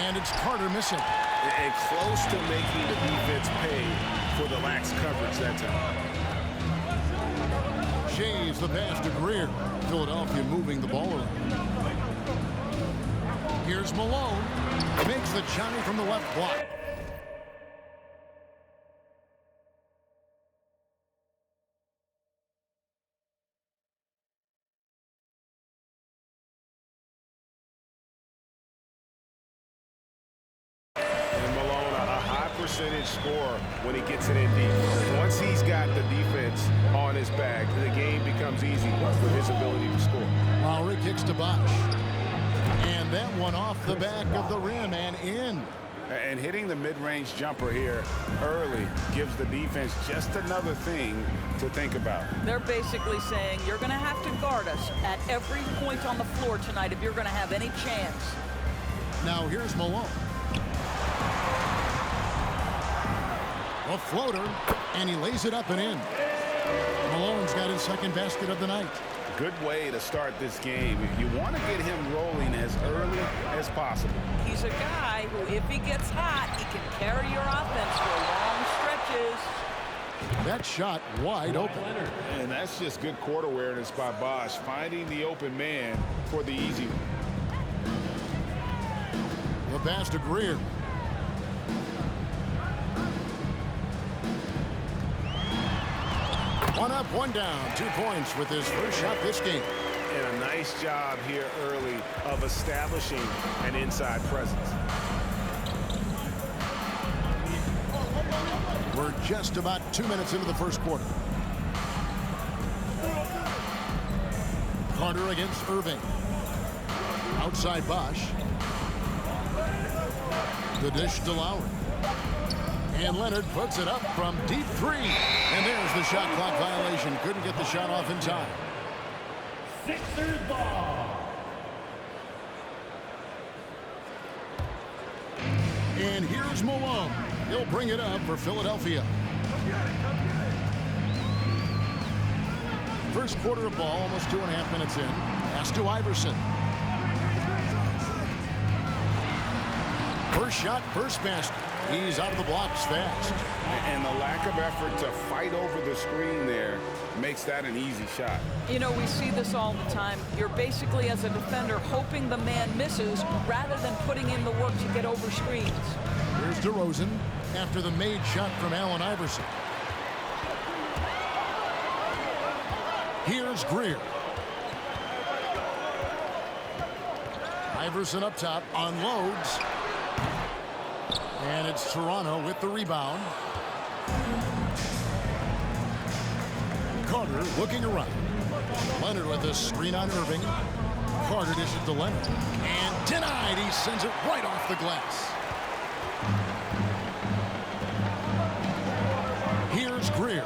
And it's Carter missing. And close to making the defense pay for the lax coverage that time. Shays the pass to Greer. Philadelphia moving the ball around. Here's Malone. Makes the Johnny from the left block. Percentage scorer when he gets it in deep. Once he's got the defense on his back, the game becomes easy with his ability to score. Lowry kicks to Bosh. And that one off the back of the rim and in. And hitting the mid-range jumper here early gives the defense just another thing to think about. They're basically saying you're going to have to guard us at every point on the floor tonight if you're going to have any chance. Now here's Malone. A floater, and he lays it up and in. Malone's got his second basket of the night. Good way to start this game. You want to get him rolling as early as possible. He's a guy who, if he gets hot, he can carry your offense for long stretches. That shot wide open. And that's just good court awareness by Bosh, finding the open man for the easy one. The pass to Greer. One up, one down. 2 points with his first shot this game. And a nice job here early of establishing an inside presence. We're just about 2 minutes into the first quarter. Carter against Irving. Outside Bosh. The dish to Lowry. And Leonard puts it up from deep three. And there's the shot clock violation. Couldn't get the shot off in time. Sixers ball. And here's Malone. He'll bring it up for Philadelphia. First quarter of ball, almost 2.5 minutes in. Pass to Iverson. First shot, first basket. He's out of the blocks fast. And the lack of effort to fight over the screen there makes that an easy shot. You know, we see this all the time. You're basically, as a defender, hoping the man misses rather than putting in the work to get over screens. Here's DeRozan after the made shot from Allen Iverson. Here's Greer. Iverson up top, unloads. And it's Toronto with the rebound. Carter looking around. Leonard with a screen on Irving. Carter dishes to Leonard. And denied. He sends it right off the glass. Here's Greer.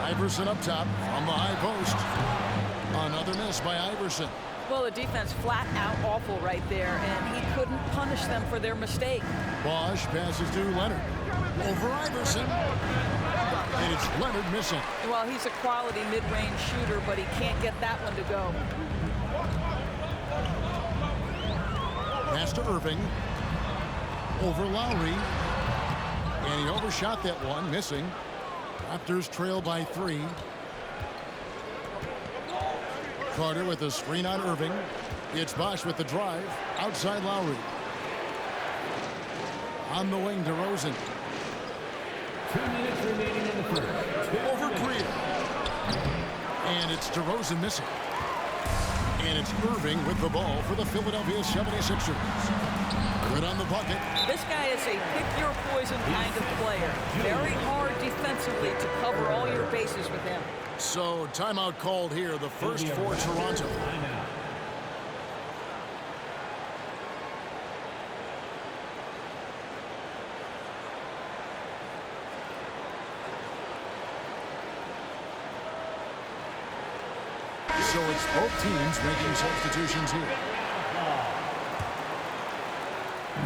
Iverson up top from the high post. Another miss by Iverson. Well, the defense flat out awful right there, and he couldn't punish them for their mistake. Bosh passes to Leonard. Over Iverson. And it's Leonard missing. Well, he's a quality mid-range shooter, but he can't get that one to go. Pass to Irving. Over Lowry. And he overshot that one, missing. Raptors trail by 3. Carter with a screen on Irving. It's Bosh with the drive. Outside Lowry. On the wing, DeRozan. 2 minutes remaining in the first. Over Greer. And it's DeRozan missing. And it's Irving with the ball for the Philadelphia 76ers. Good on the bucket. This guy is a pick-your-poison kind of player. Very hard defensively to cover all your bases with him. So, timeout called here, the first for Toronto. So it's both teams making substitutions here.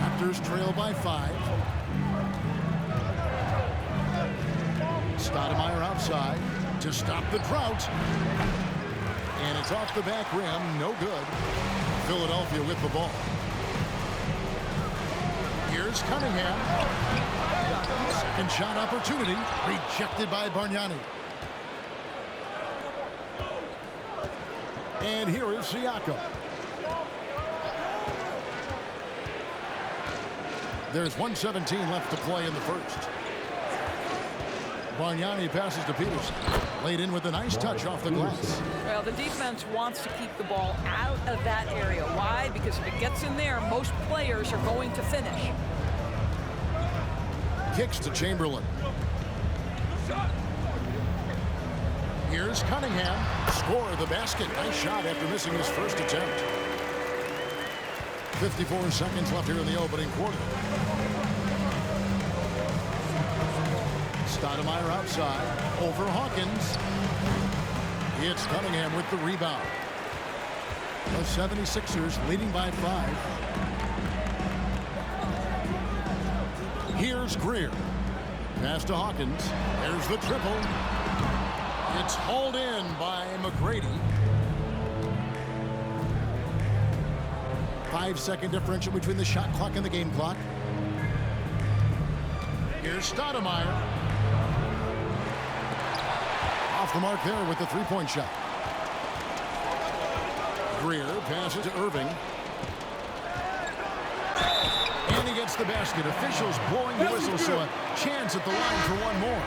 Raptors trail by 5. Stoudemire outside to stop the drought. And it's off the back rim, no good. Philadelphia with the ball. Here's Cunningham. Second shot opportunity. Rejected by Bargnani. And here is Siakam. There's 1:17 left to play in the first. Bargnani passes to Peterson. Laid in with a nice touch off the glass. Well, the defense wants to keep the ball out of that area. Why? Because if it gets in there, most players are going to finish. Kicks to Chamberlain. Here's Cunningham. Score the basket. Nice shot after missing his first attempt. 54 seconds left here in the opening quarter. Stoudemire outside. Over Hawkins. It's Cunningham with the rebound. The 76ers leading by 5. Here's Greer. Pass to Hawkins. There's the triple. It's hauled in by McGrady. 5-second differential between the shot clock and the game clock. Here's Stoudemire. Off the mark there with the three-point shot. Greer passes to Irving. And he gets the basket. Officials blowing the whistle, so a chance at the line for one more.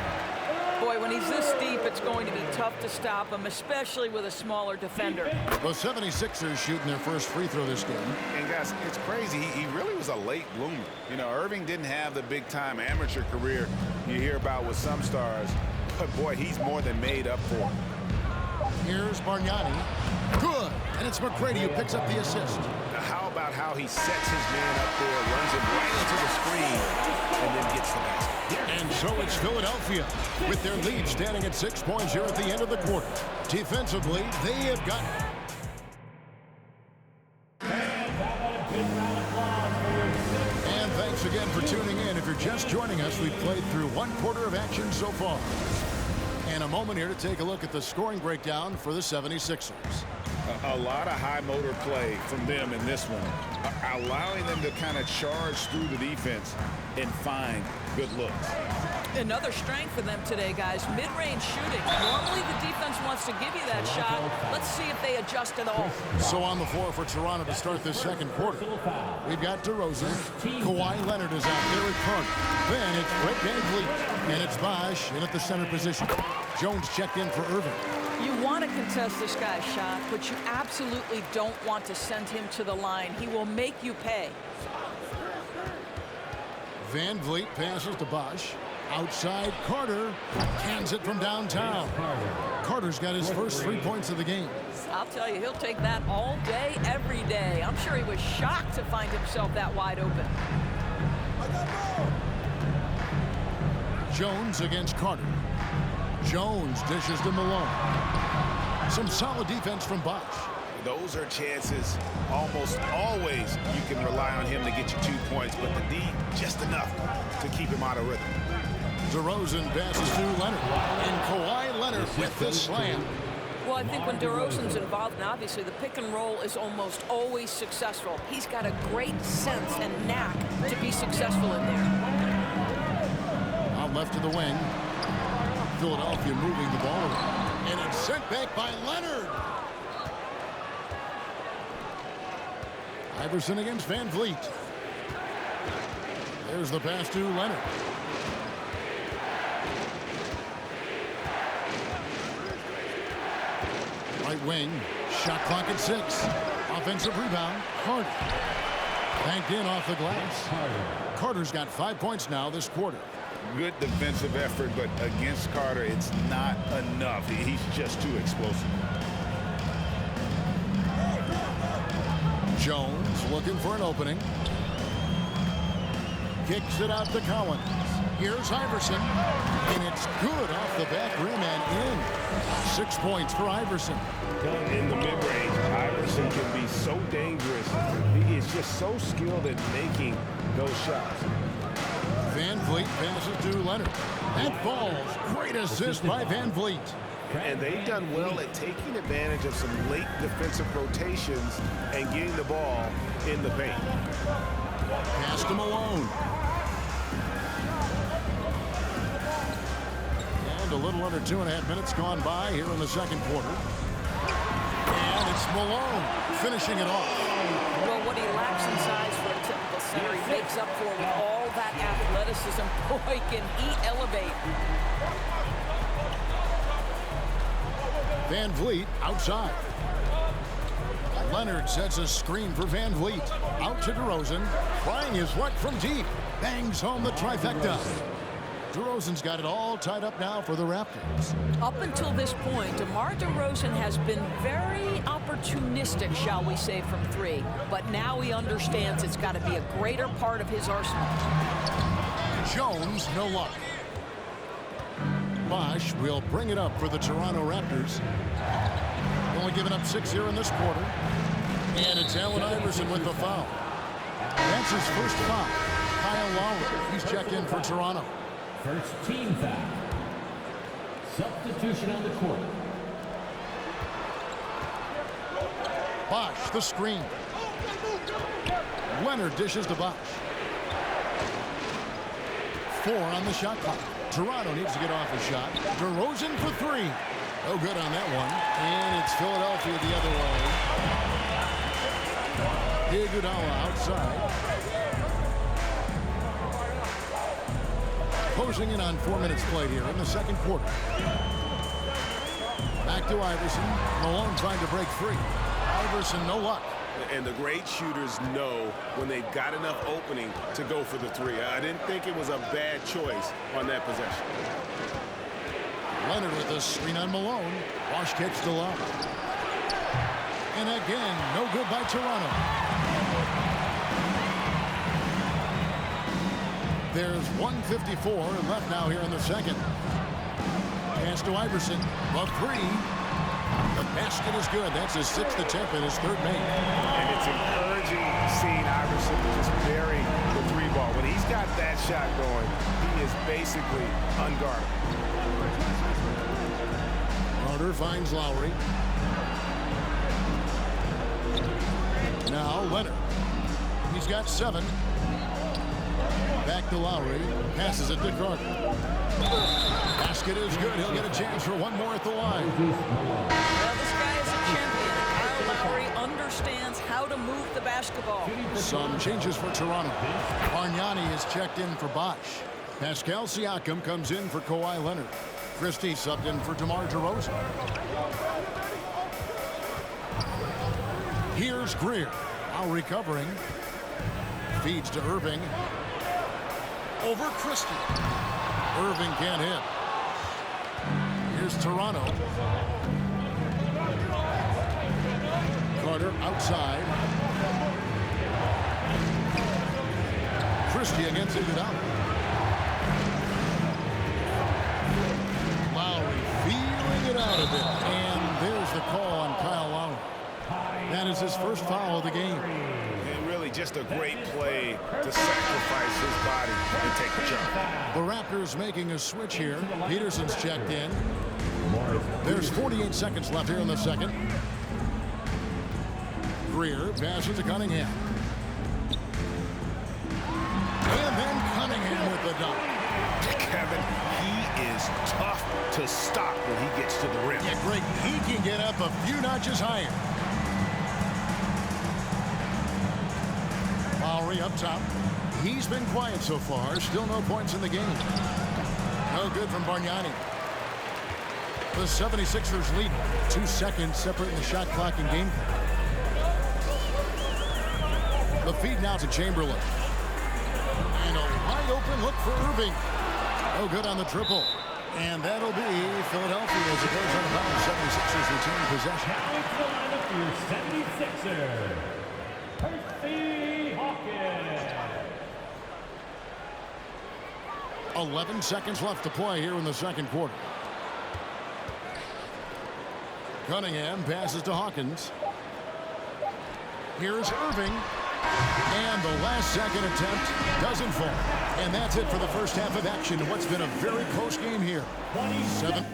Boy, when he's this deep, it's going to be tough to stop him, especially with a smaller defender. The 76ers shooting their first free throw this game. And guys, it's crazy. He really was a late bloomer. You know, Irving didn't have the big-time amateur career you hear about with some stars. But, boy, he's more than made up for. Here's Bargnani. Good. And it's McGrady who picks up the assist. Now, how about how he sets his man up there, runs him right into the screen, and then gets the basket. And so it's Philadelphia with their lead standing at 6 points here at the end of the quarter. Defensively, they have got... And thanks again for tuning in. If you're just joining us, we've played through one quarter of action so far. And a moment here to take a look at the scoring breakdown for the 76ers. A lot of high motor play from them in this one, allowing them to kind of charge through the defense and find good looks. Another strength for them today, guys, mid-range shooting. Normally the defense wants to give you that shot. Let's see if they adjust at all. So on the floor for Toronto to start this second quarter, we've got DeRozan. Kawhi Leonard is out there at Carter. Then it's Fred VanVleet, and it's Bosh in at the center position. Jones checked in for Irving. You want to contest this guy's shot, but you absolutely don't want to send him to the line. He will make you pay. VanVleet passes to Bosh. Outside, Carter cans it from downtown. Carter's got his first 3 points of the game. I'll tell you, he'll take that all day, every day. I'm sure he was shocked to find himself that wide open. Jones against Carter. Jones dishes to Malone. Some solid defense from Bosh. Those are chances almost always you can rely on him to get you 2 points, but the D just enough to keep him out of rhythm. DeRozan passes to Leonard. And Kawhi Leonard with the slam. Well, I think when DeRozan's involved, and obviously the pick and roll is almost always successful. He's got a great sense and knack to be successful in there. Out left to the wing. Philadelphia moving the ball around. And it's sent back by Leonard. Iverson against VanVleet. There's the pass to Leonard. Right wing. Shot clock at 6. Offensive rebound. Carter. Banked in off the glass. Carter's got 5 points now this quarter. Good defensive effort, but against Carter, it's not enough. He's just too explosive. Jones looking for an opening. Kicks it out to Collins. Here's Iverson. And it's good off the back rim and in. 6 points for Iverson. In the mid-range, Iverson can be so dangerous. He is just so skilled at making those shots. VanVleet passes to Leonard. That falls. Great assist by VanVleet. And they've done well at taking advantage of some late defensive rotations and getting the ball in the paint. Pass to Malone. And a little under 2.5 minutes gone by here in the second quarter. And it's Malone finishing it off. Well, what he lacks in size for a typical center, he makes up for with all that athleticism. Boy, can he elevate. Van Vliet outside. Leonard sets a screen for Van Vliet. Out to DeRozan. Trying his luck from deep. Bangs home the trifecta. DeRozan's got it all tied up now for the Raptors. Up until this point, DeMar DeRozan has been very opportunistic, shall we say, from three. But now he understands it's got to be a greater part of his arsenal. Jones, no luck. Bosh will bring it up for the Toronto Raptors. Only giving up 6 here in this quarter. And it's Allen Iverson with the foul. That's his first foul. Kyle Lowry, he's checked in for Toronto. First team foul. Substitution on the court. Bosh, the screen. Leonard dishes to Bosh. 4 on the shot clock. Toronto needs to get off a shot. DeRozan for 3. No good on that one. And it's Philadelphia the other way. Iguodala outside. Closing in on 4 minutes played here in the second quarter. Back to Iverson. Malone trying to break free. Iverson, no luck. And the great shooters know when they've got enough opening to go for the three. I didn't think it was a bad choice on that possession. Leonard with a screen on Malone. Bosh kicks to Love. And again, no good by Toronto. There's 1:54 left now here in the second. Pass to Iverson. Love 3. The basket is good. That's his 6th attempt and his 3rd make. And it's encouraging seeing Iverson just bury the 3 ball. When he's got that shot going, he is basically unguardable. Carter finds Lowry. Now Leonard. He's got 7. Back to Lowry. Passes it to Carter. Basket is good. He'll get a chance for one more at the line. Well, this guy is a champion. Kyle Lowry understands how to move the basketball. Some changes for Toronto. Bargnani is checked in for Bosh. Pascal Siakam comes in for Kawhi Leonard. Christie subbed in for DeMar DeRozan. Here's Greer. Now recovering. Feeds to Irving. Over Christie. Irving can't hit. Here's Toronto. Carter outside. Christie against Iguodala. Lowry feeling it out a bit. And there's the call on Kyle Lowry. That is his first foul of the game. And really just a great play to sacrifice his body and take the jump. The Raptors making a switch here. Peterson's checked in. There's 48 seconds left here in the second. Greer passes to Cunningham. And then Cunningham with the dunk. Kevin, he is tough to stop when he gets to the rim. Yeah, Greg, he can get up a few notches higher. Lowry up top. He's been quiet so far. Still no points in the game. No good from Bargnani. The 76ers lead 2 seconds separating the shot clock and game. The feed now to Chamberlain. And a wide open look for Irving. No good on the triple. And that'll be Philadelphia as it goes on about 76ers retain possession. Now it's the lineup for your 76er. Percy Hawkins. 11 seconds left to play here in the second quarter. Cunningham passes to Hawkins. Here's Irving. And the last second attempt doesn't fall. And that's it for the first half of action in what's been a very close game here. 7.